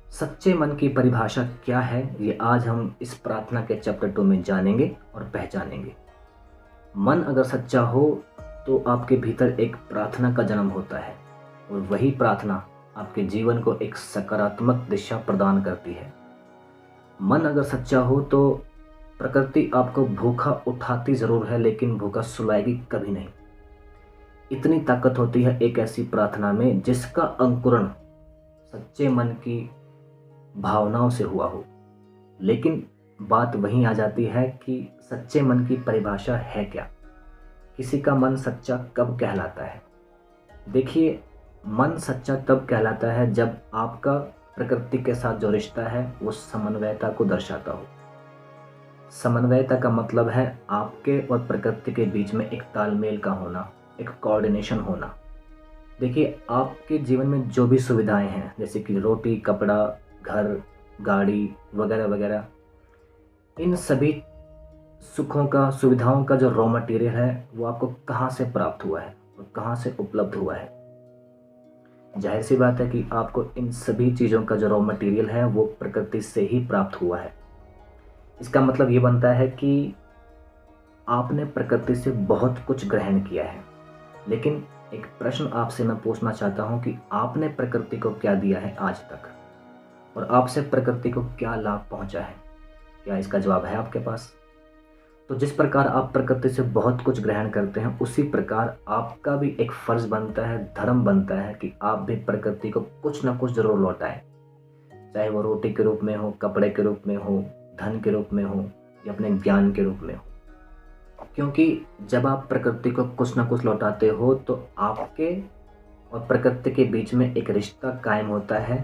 सच्चे मन की परिभाषा क्या है, ये आज हम इस प्रार्थना के चैप्टर 2 में जानेंगे और पहचानेंगे। मन अगर सच्चा हो तो आपके भीतर एक प्रार्थना का जन्म होता है और वही प्रार्थना आपके जीवन को एक सकारात्मक दिशा प्रदान करती है। मन अगर सच्चा हो तो प्रकृति आपको भूखा उठाती ज़रूर है, लेकिन भूखा सुलाएगी कभी नहीं। इतनी ताकत होती है एक ऐसी प्रार्थना में जिसका अंकुरण सच्चे मन की भावनाओं से हुआ हो। लेकिन बात वहीं आ जाती है कि सच्चे मन की परिभाषा है क्या? किसी का मन सच्चा कब कहलाता है? देखिए, मन सच्चा तब कहलाता है जब आपका प्रकृति के साथ जो रिश्ता है वो समन्वयता को दर्शाता हो। समन्वयता का मतलब है आपके और प्रकृति के बीच में एक तालमेल का होना, एक कोऑर्डिनेशन होना। देखिए, आपके जीवन में जो भी सुविधाएं हैं, जैसे कि रोटी, कपड़ा, घर, गाड़ी वगैरह वगैरह, इन सभी सुखों का, सुविधाओं का जो रॉ मटेरियल है वो आपको कहाँ से प्राप्त हुआ है और कहाँ से उपलब्ध हुआ है? जाहिर सी बात है कि आपको इन सभी चीज़ों का जो रॉ मटेरियल है वो प्रकृति से ही प्राप्त हुआ है। इसका मतलब ये बनता है कि आपने प्रकृति से बहुत कुछ ग्रहण किया है। लेकिन एक प्रश्न आपसे मैं पूछना चाहता हूँ कि आपने प्रकृति को क्या दिया है आज तक, और आपसे प्रकृति को क्या लाभ पहुंचा है? क्या इसका जवाब है आपके पास? तो जिस प्रकार आप प्रकृति से बहुत कुछ ग्रहण करते हैं, उसी प्रकार आपका भी एक फर्ज बनता है, धर्म बनता है कि आप भी प्रकृति को कुछ ना कुछ जरूर लौटाएं। चाहे वो रोटी के रूप में हो, कपड़े के रूप में हो, धन के रूप में हो या अपने ज्ञान के रूप में हो। क्योंकि जब आप प्रकृति को कुछ ना कुछ लौटाते हो तो आपके और प्रकृति के बीच में एक रिश्ता कायम होता है,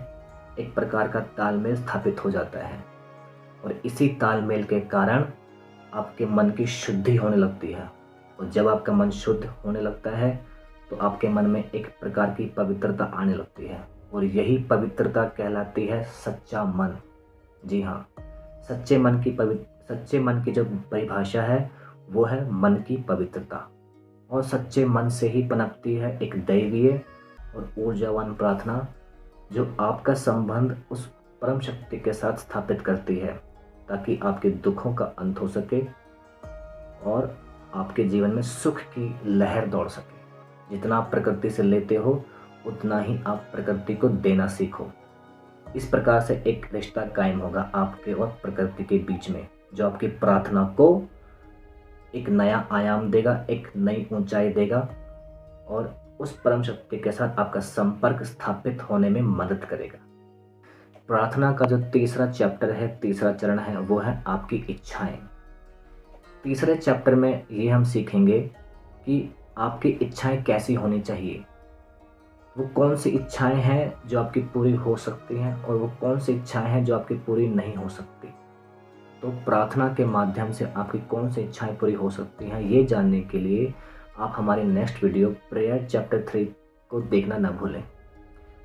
एक प्रकार का तालमेल स्थापित हो जाता है, और इसी तालमेल के कारण आपके मन की शुद्धि होने लगती है। और जब आपका मन शुद्ध होने लगता है तो आपके मन में एक प्रकार की पवित्रता आने लगती है, और यही पवित्रता कहलाती है सच्चा मन। जी हाँ, सच्चे मन की जो परिभाषा है वो है मन की पवित्रता। और सच्चे मन से ही पनपती है एक दैवीय और ऊर्जावान प्रार्थना, जो आपका संबंध उस परम शक्ति के साथ स्थापित करती है, ताकि आपके दुखों का अंत हो सके और आपके जीवन में सुख की लहर दौड़ सके। जितना आप प्रकृति से लेते हो उतना ही आप प्रकृति को देना सीखो। इस प्रकार से एक रिश्ता कायम होगा आपके और प्रकृति के बीच में, जो आपकी प्रार्थना को एक नया आयाम देगा, एक नई ऊंचाई देगा, और उस परम शक्ति के साथ आपका संपर्क स्थापित होने में मदद करेगा। प्रार्थना का जो तीसरा चैप्टर है, तीसरा चरण है, वो है आपकी इच्छाएं। तीसरे चैप्टर में ये हम सीखेंगे कि आपकी इच्छाएं कैसी होनी चाहिए, वो कौन सी इच्छाएं हैं जो आपकी पूरी हो सकती हैं और वो कौन सी इच्छाएं हैं जो आपकी पूरी नहीं हो सकती। तो प्रार्थना के माध्यम से आपकी कौन सी इच्छाएं पूरी हो सकती हैं, ये जानने के लिए आप हमारे नेक्स्ट वीडियो प्रेयर चैप्टर 3 को देखना ना भूलें।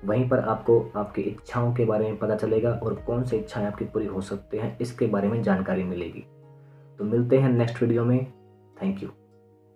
वहीं पर आपको आपकी इच्छाओं के बारे में पता चलेगा और कौन सी इच्छाएं आपकी पूरी हो सकती हैं इसके बारे में जानकारी मिलेगी। तो मिलते हैं नेक्स्ट वीडियो में। Thank you.